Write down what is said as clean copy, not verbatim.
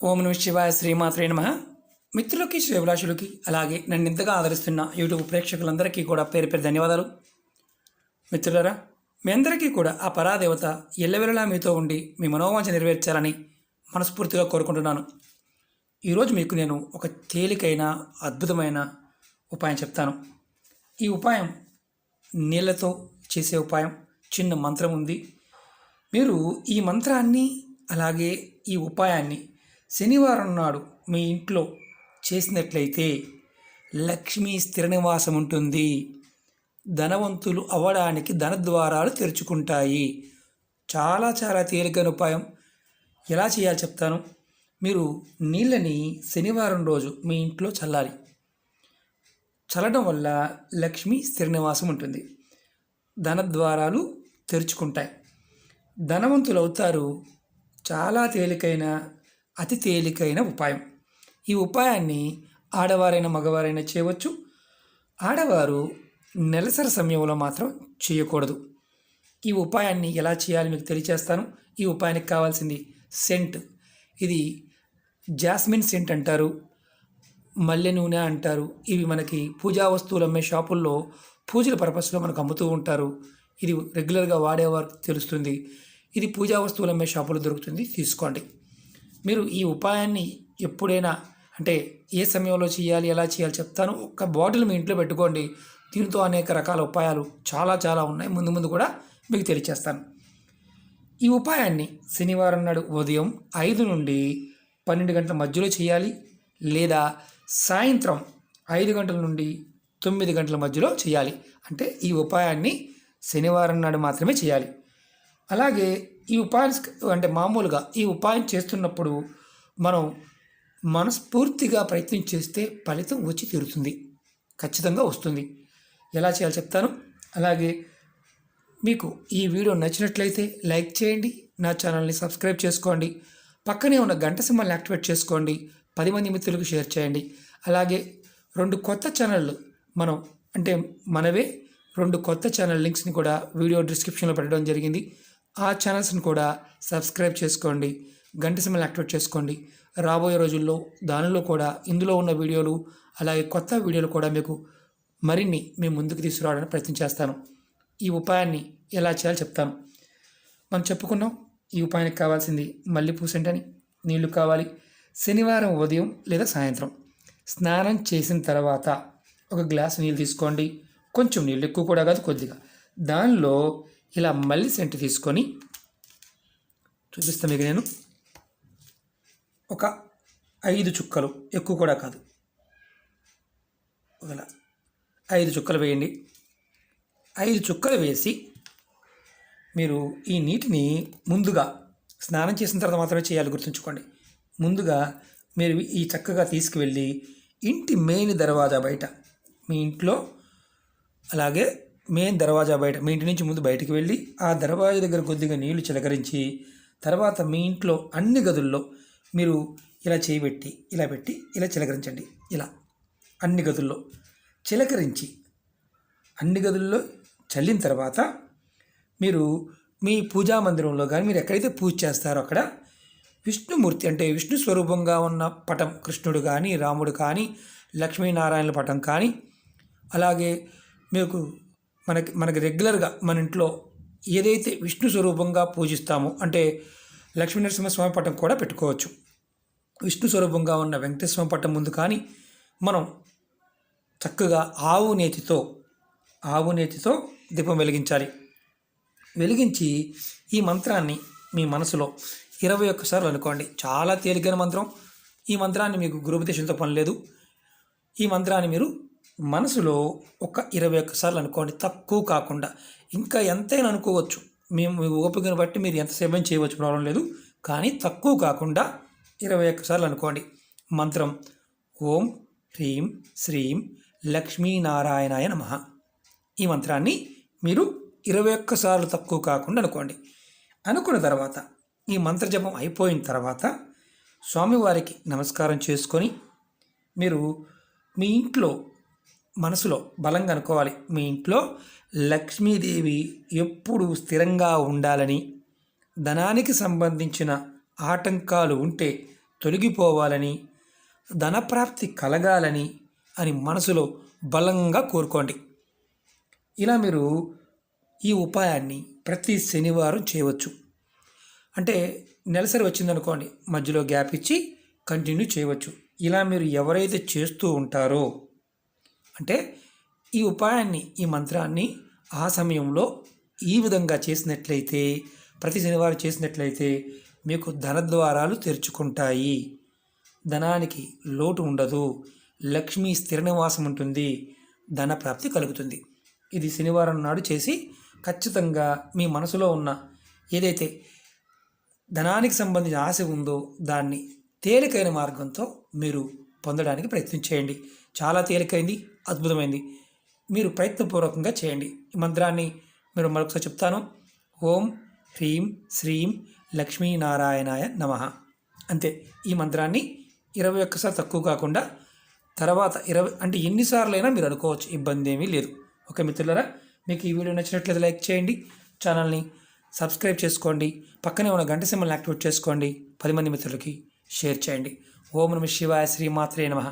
ఓం నమ శివాయ శ్రీమాత్రే నమ. మిత్రులకి శ్రేభిలాషులకి అలాగే నన్ను ఇంతగా ఆదరిస్తున్న యూట్యూబ్ ప్రేక్షకులందరికీ కూడా పేరు పేరు ధన్యవాదాలు. మిత్రులరా, మీ అందరికీ కూడా ఆ పరాదేవత ఎల్లవెల్లలా మీతో ఉండి మీ మనోవాంఛ నెరవేర్చాలని మనస్ఫూర్తిగా కోరుకుంటున్నాను. ఈరోజు మీకు నేను ఒక తేలికైన అద్భుతమైన ఉపాయం చెప్తాను. ఈ ఉపాయం నీళ్ళతో చేసే ఉపాయం. చిన్న మంత్రం ఉంది. మీరు ఈ మంత్రాన్ని అలాగే ఈ ఉపాయాన్ని శనివారం నాడు మీ ఇంట్లో చేసినట్లయితే లక్ష్మీ స్థిర నివాసం ఉంటుంది. ధనవంతులు అవ్వడానికి ధనద్వారాలు తెరుచుకుంటాయి. చాలా చాలా తేలికైన ఉపాయం. ఎలా చేయాలో చెప్తాను. మీరు నీళ్ళని శనివారం రోజు మీ ఇంట్లో చల్లాలి. చల్లడం వల్ల లక్ష్మీ స్థిర నివాసం ఉంటుంది. ధనద్వారాలు తెరుచుకుంటాయి. ధనవంతులు అవుతారు. చాలా తేలికైన అతి తేలికైన ఉపాయం. ఈ ఉపాయాన్ని ఆడవారైనా మగవారైనా చేయవచ్చు. ఆడవారు నెలసరి సమయంలో మాత్రం చేయకూడదు. ఈ ఉపాయాన్ని ఎలా చేయాలి మీకు తెలియచేస్తాను. ఈ ఉపాయానికి కావాల్సింది సెంట్. ఇది జాస్మిన్ సెంట్ అంటారు, మల్లె నూనె అంటారు. ఇవి మనకి పూజా వస్తువులు అమ్మే షాపుల్లో పూజల పర్పస్లో మనకు అమ్ముతూ ఉంటారు. ఇది రెగ్యులర్గా వాడేవారు తెలుస్తుంది. ఇది పూజా వస్తువులు అమ్మే షాపులో దొరుకుతుంది, తీసుకోండి. మీరు ఈ ఉపాయాన్ని ఎప్పుడైనా అంటే ఏ సమయంలో చేయాలి, ఎలా చేయాలి చెప్తాను. ఒక బాటిల్ మీ ఇంట్లో పెట్టుకోండి. దీంతో అనేక రకాల ఉపాయాలు చాలా చాలా ఉన్నాయి. ముందు ముందు కూడా మీకు తెలియచేస్తాను. ఈ ఉపాయాన్ని శనివారం నాడు ఉదయం 5 నుండి 12 గంటల మధ్యలో చేయాలి, లేదా సాయంత్రం 5 గంటల నుండి 9 గంటల మధ్యలో చేయాలి. అంటే ఈ ఉపాయాన్ని శనివారం నాడు మాత్రమే చేయాలి. అలాగే ఈ ఉపాయం అంటే మామూలుగా ఈ ఉపాయం చేస్తున్నప్పుడు మనం మనస్ఫూర్తిగా ప్రయత్నం చేస్తే ఫలితం వచ్చి తీరుతుంది, ఖచ్చితంగా వస్తుంది. ఎలా చేయాలో చెప్తాను. అలాగే మీకు ఈ వీడియో నచ్చినట్లయితే లైక్ చేయండి, నా ఛానల్ని సబ్స్క్రైబ్ చేసుకోండి, పక్కనే ఉన్న గంట సింబల్ని యాక్టివేట్ చేసుకోండి, 10 మంది మిత్రులకు షేర్ చేయండి. అలాగే 2 కొత్త ఛానళ్ళు మనవే 2 కొత్త ఛానల్ లింక్స్ని కూడా వీడియో డిస్క్రిప్షన్లో పెట్టడం జరిగింది. ఆ ఛానల్స్ని కూడా సబ్స్క్రైబ్ చేసుకోండి, గంట సింబల్ యాక్టివేట్ చేసుకోండి. రాబోయే రోజుల్లో దానిలో కూడా ఇందులో ఉన్న వీడియోలు అలాగే కొత్త వీడియోలు కూడా మీకు మరిన్ని మేము ముందుకు తీసుకురావడానికి ప్రయత్నం చేస్తాను. ఈ ఉపాయాన్ని ఎలా చేయాలో చెప్తాను. మనం చెప్పుకున్నాం ఈ ఉపాయానికి కావాల్సింది మల్లెపూ సెంట్ అని, నీళ్లు కావాలి. శనివారం ఉదయం లేదా సాయంత్రం స్నానం చేసిన తర్వాత ఒక గ్లాసు నీళ్ళు తీసుకోండి. కొంచెం నీళ్ళు, ఎక్కువ కూడా కాదు, కొద్దిగా. దానిలో ఇలా మల్లె సెంట్ తీసుకొని చూపిస్తాను మీకు. నేను ఒక 5 చుక్కలు, ఎక్కువ కూడా కాదు, ఇలా 5 చుక్కలు వేయండి. 5 చుక్కలు వేసి మీరు ఈ నీటిని ముందుగా స్నానం చేసిన తర్వాత మాత్రమే చేయాలి, గుర్తుంచుకోండి. ముందుగా మీరు ఈ చక్కగా తీసుకువెళ్ళి ఇంటి మెయిన్ దర్వాజా బయట, మీ ఇంట్లో అలాగే మెయిన్ దర్వాజా బయట, మీ ఇంటి నుంచి ముందు బయటికి వెళ్ళి ఆ దర్వాజా దగ్గర కొద్దిగా నీళ్లు చిలకరించి తర్వాత మీ ఇంట్లో అన్ని గదుల్లో మీరు ఇలా చేయబెట్టి ఇలా పెట్టి ఇలా చిలకరించండి. ఇలా అన్ని గదుల్లో చిలకరించి అన్ని గదుల్లో చల్లిన తర్వాత మీరు మీ పూజా మందిరంలో కానీ మీరు ఎక్కడైతే పూజ చేస్తారో అక్కడ విష్ణుమూర్తి అంటే విష్ణు స్వరూపంగా ఉన్న పటం, కృష్ణుడు కానీ రాముడు కానీ లక్ష్మీనారాయణల పటం కానీ, అలాగే మీకు మనకి రెగ్యులర్గా మన ఇంట్లో ఏదైతే విష్ణు స్వరూపంగా పూజిస్తామో అంటే లక్ష్మీనరసింహస్వామి పటం కూడా పెట్టుకోవచ్చు. విష్ణు స్వరూపంగా ఉన్న వెంకటేశ్వర పటం ముందు కానీ మనం చక్కగా ఆవు నేతితో దీపం వెలిగించాలి. వెలిగించి ఈ మంత్రాన్ని మీ మనసులో 21 సార్లు అనుకోండి. చాలా తేలికైన మంత్రం. ఈ మంత్రాన్ని మీకు గురుపదేశంతో పని లేదు. ఈ మంత్రాన్ని మీరు మనసులో ఒక 21 సార్లు అనుకోండి, తక్కువ కాకుండా. ఇంకా ఎంతైనా అనుకోవచ్చు, మీ ఓపికను బట్టి మీరు ఎంతసేపు చేయవచ్చు, ప్రాబ్లం లేదు. కానీ తక్కువ కాకుండా 21 సార్లు అనుకోండి. మంత్రం ఓం హ్రీం శ్రీం లక్ష్మీనారాయణాయ నమః. ఈ మంత్రాన్ని మీరు 21 సార్లు తక్కువ కాకుండా అనుకోండి. అనుకున్న తర్వాత ఈ మంత్రజపం అయిపోయిన తర్వాత స్వామివారికి నమస్కారం చేసుకొని మీరు మీ ఇంట్లో మనసులో బలంగా అనుకోవాలి, మీ ఇంట్లో లక్ష్మీదేవి ఎప్పుడు స్థిరంగా ఉండాలని, ధనానికి సంబంధించిన ఆటంకాలు ఉంటే తొలగిపోవాలని, ధనప్రాప్తి కలగాలని అని మనసులో బలంగా కోరుకోండి. ఇలా మీరు ఈ ఉపాయాన్ని ప్రతి శనివారం చేయవచ్చు. అంటే నెలసరి వచ్చిందనుకోండి, మధ్యలో గ్యాప్ ఇచ్చి కంటిన్యూ చేయవచ్చు. ఇలా మీరు ఎవరైతే చేస్తూ ఉంటారో, అంటే ఈ ఉపాయాన్ని, ఈ మంత్రాన్ని ఆ సమయంలో ఈ విధంగా చేసినట్లయితే, ప్రతి శనివారం చేసినట్లయితే మీకు ధనద్వారాలు తెరుచుకుంటాయి, ధనానికి లోటు ఉండదు, లక్ష్మీ స్థిర నివాసం ఉంటుంది, ధన ప్రాప్తి కలుగుతుంది. ఇది శనివారం నాడు చేసి ఖచ్చితంగా మీ మనసులో ఉన్న ఏదైతే ధనానికి సంబంధించిన ఆశ ఉందో దాన్ని తేలికైన మార్గంతో మీరు పొందడానికి ప్రయత్నం చేయండి. చాలా తేలికైంది, అద్భుతమైంది. మీరు ప్రయత్నపూర్వకంగా చేయండి. ఈ మంత్రాన్ని మీరు మరొకసారి చెప్తాను. ఓం హ్రీం శ్రీం లక్ష్మీనారాయణాయ నమః. అంతే. ఈ మంత్రాన్ని 21 సార్లు తక్కువ కాకుండా తర్వాత 20 అంటే ఎన్నిసార్లైనా మీరు అనుకోవచ్చు, ఇబ్బంది ఏమీ లేదు. ఓకే మిత్రులారా, మీకు ఈ వీడియో నచ్చినట్లయితే లైక్ చేయండి, ఛానల్ని సబ్స్క్రైబ్ చేసుకోండి, పక్కనే ఉన్న గంట సింబల్ని యాక్టివేట్ చేసుకోండి, 10 మంది మిత్రులకి షేర్ చేయండి. ఓం నమః శివాయ, శ్రీమాత్రే నమః.